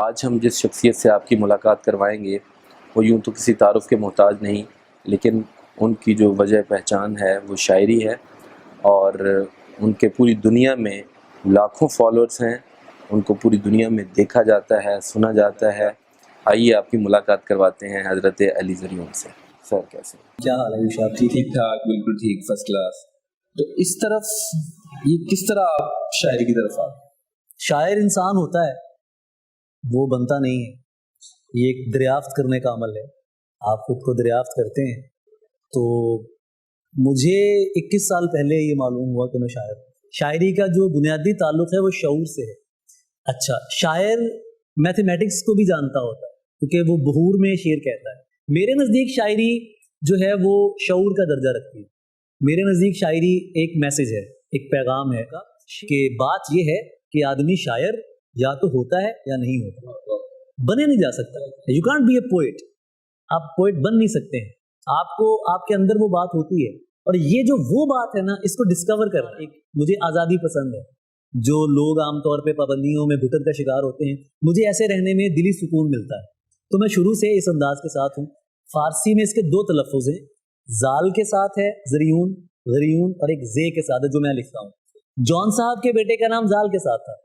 آج ہم جس شخصیت سے آپ کی ملاقات کروائیں گے وہ یوں تو کسی تعارف کے محتاج نہیں، لیکن ان کی جو وجہ پہچان ہے وہ شاعری ہے، اور ان کے پوری دنیا میں لاکھوں فالوورز ہیں، ان کو پوری دنیا میں دیکھا جاتا ہے، سنا جاتا ہے۔ آئیے آپ کی ملاقات کرواتے ہیں حضرت علی زریون سے۔ سر کیسے کیا حال ہے یوشا؟ ٹھیک ٹھاک، بالکل ٹھیک، فرسٹ کلاس۔ تو اس طرف یہ کس طرح آپ شاعری کی طرف آ؟ شاعر انسان ہوتا ہے، وہ بنتا نہیں ہے، یہ ایک دریافت کرنے کا عمل ہے۔ آپ خود کو دریافت کرتے ہیں۔ تو مجھے 21 سال پہلے یہ معلوم ہوا کہ میں شاعر ہوں۔ شاعری کا جو بنیادی تعلق ہے وہ شعور سے ہے۔ اچھا، شاعر میتھمیٹکس کو بھی جانتا ہوتا ہے کیونکہ وہ بحور میں شعر کہتا ہے۔ میرے نزدیک شاعری جو ہے وہ شعور کا درجہ رکھتی ہے۔ میرے نزدیک شاعری ایک میسج ہے، ایک پیغام ہے کہ بات یہ ہے کہ آدمی شاعر یا تو ہوتا ہے یا نہیں ہوتا، بنے نہیں جا سکتا۔ You can't be a poet, آپ پوئٹ بن نہیں سکتے ہیں۔ آپ کو آپ کے اندر وہ بات ہوتی ہے، اور یہ جو وہ بات ہے نا، اس کو ڈسکور کرنا۔ مجھے آزادی پسند ہے۔ جو لوگ عام طور پہ پابندیوں میں گھٹن کا شکار ہوتے ہیں، مجھے ایسے رہنے میں دلی سکون ملتا ہے۔ تو میں شروع سے اس انداز کے ساتھ ہوں۔ فارسی میں اس کے 2 تلفظ ہیں، زال کے ساتھ ہے زریون، غریون، اور ایک زے کے ساتھ ہے جو میں لکھتا ہوں۔ جون صاحب کے بیٹے کا نام زال کے ساتھ تھا،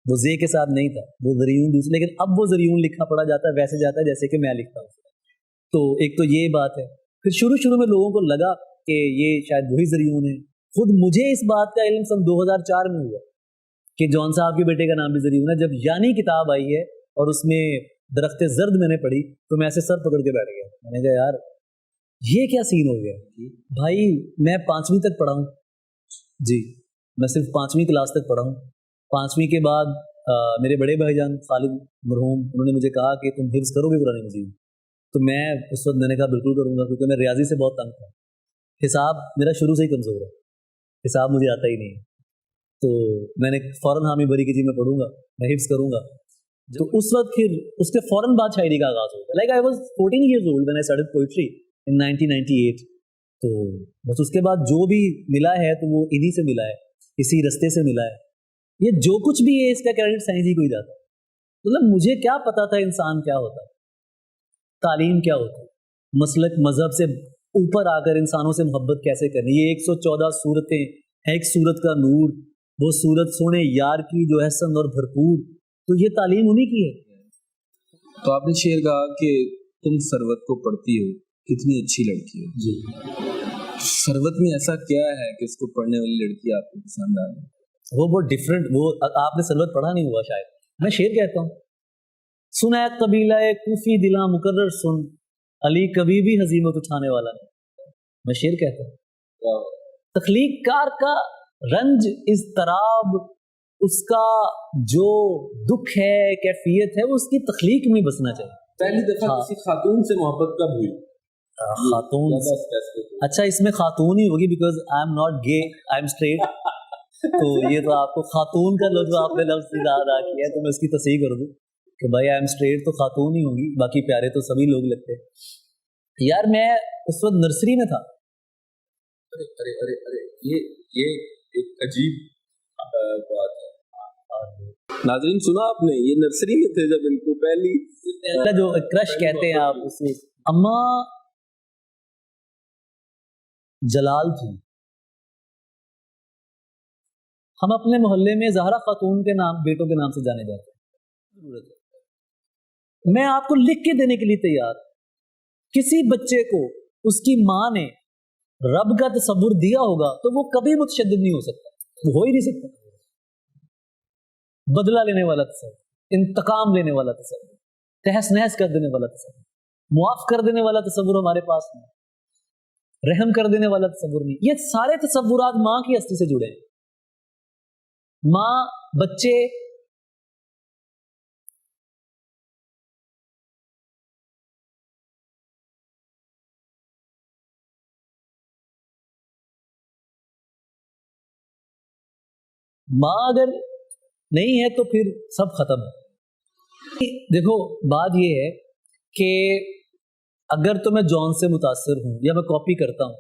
وہ زے کے ساتھ نہیں تھا، وہ زریون دوسرے، لیکن اب وہ زریون لکھا پڑا جاتا ہے ویسے جاتا ہے جیسے کہ میں لکھتا ہوں۔ تو ایک تو یہ بات ہے۔ پھر شروع میں لوگوں کو لگا کہ یہ شاید وہی زریون ہے۔ خود مجھے اس بات کا علم سن 2004 میں ہوا کہ جون صاحب کے بیٹے کا نام بھی زریون ہے، جب یعنی کتاب آئی ہے اور اس میں درخت زرد میں نے پڑھی تو میں ایسے سر پکڑ کے بیٹھ گیا۔ میں نے کہا یار یہ کیا سین ہو گیا بھائی، میں 5ویں تک پڑھا ہوں جی، میں صرف 5ویں کلاس تک پڑھا ہوں۔ 5ویں کے بعد میرے بڑے بھائی جان خالد مرحوم، انہوں نے مجھے کہا کہ تم حفظ کرو گے قرآن مجید؟ تو میں اس وقت میں نے کہا بالکل کروں گا، کیونکہ میں ریاضی سے بہت تنگ تھا۔ حساب میرا شروع سے ہی کمزور ہے، حساب مجھے آتا ہی نہیں ہے۔ تو میں نے فوراً حامی بھری کہ جی میں پڑھوں گا، میں حفظ کروں گا۔ تو اس وقت پھر اس کے فوراً بعد شاعری کا آغاز ہو گیا۔ Like I was 14 years old when I started poetry in 1998۔ تو بس اس کے بعد جو بھی ملا ہے تو وہ انہی سے ملا ہے، اسی رستے سے ملا ہے۔ یہ جو کچھ بھی ہے اس کا کریڈٹ سائنس ہی کو ہی جاتا ہے۔ مطلب مجھے کیا پتا تھا انسان کیا ہوتا ہے، تعلیم کیا ہوتی ہے، مسلک مذہب سے اوپر آ کر انسانوں سے محبت کیسے کرنی۔ یہ 114 صورتیں ہیں، ایک صورت کا نور، وہ صورت سونے یار کی جو احسن اور بھرپور، تو یہ تعلیم انہی کی ہے۔ تو آپ نے شعر کہا کہ تم ثروت کو پڑھتی ہو، کتنی اچھی لڑکی ہو جی۔ ثروت میں ایسا کیا ہے کہ اس کو پڑھنے والی لڑکی آپ کو پسند آ گئی؟ وہ بہت ڈفرینٹ، وہ آپ نے ثروت پڑھا نہیں ہوا شاید۔ میں شعر کہتا ہوں، سنا ہے قبیلہ کوفی دلاں مقرر سن، علی کبھی بھی ہزیمت اٹھانے والا نہیں۔ میں شعر کہتا ہوں، تخلیق کار کا رنج اضطراب، اس کا جو دکھ ہے کیفیت ہے، وہ اس کی تخلیق میں بسنا چاہیے۔ پہلی دفعہ کسی خاتون سے محبت کب ہوئی؟ خاتون، اچھا اس میں خاتون ہی ہوگی بیکاز آئی ایم ناٹ گے، آئی ایم اسٹریٹ۔ تو یہ تو آپ کو خاتون کا لفظ آپ نے لفظ ادا کیا ہے تو میں اس کی تصحیح کر دوں کہ بھائی آئی ایم اسٹریٹ تو خاتون ہی ہوگی، باقی پیارے تو سبھی لوگ لگتے ہیں۔ یار میں اس وقت نرسری میں تھا۔ یہ ایک عجیب بات ہے۔ ناظرین سنا آپ نے، یہ نرسری میں تھے جب ان کو پہلی جو کرش کہتے ہیں آپ اس میں، اما جلال تھی۔ ہم اپنے محلے میں زہرا خاتون کے نام، بیٹوں کے نام سے جانے جاتے ہیں۔ میں آپ کو لکھ کے دینے کے لیے تیار، کسی بچے کو اس کی ماں نے رب کا تصور دیا ہوگا تو وہ کبھی متشدد نہیں ہو سکتا، وہ ہو ہی نہیں سکتا۔ بدلہ لینے والا تصور، انتقام لینے والا تصور، تہس نہس کر دینے والا تصور، معاف کر دینے والا تصور ہمارے پاس نہیں، رحم کر دینے والا تصور نہیں۔ یہ سارے تصورات ماں کی ہستی سے جڑے ہیں۔ ماں، بچے، ماں اگر نہیں ہے تو پھر سب ختم ہے۔ دیکھو بات یہ ہے کہ اگر تو میں جون سے متاثر ہوں یا میں کاپی کرتا ہوں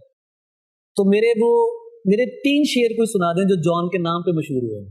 تو میرے 3 شعر کوئی سنا دیں جو جون کے نام پہ مشہور ہوئے ہیں۔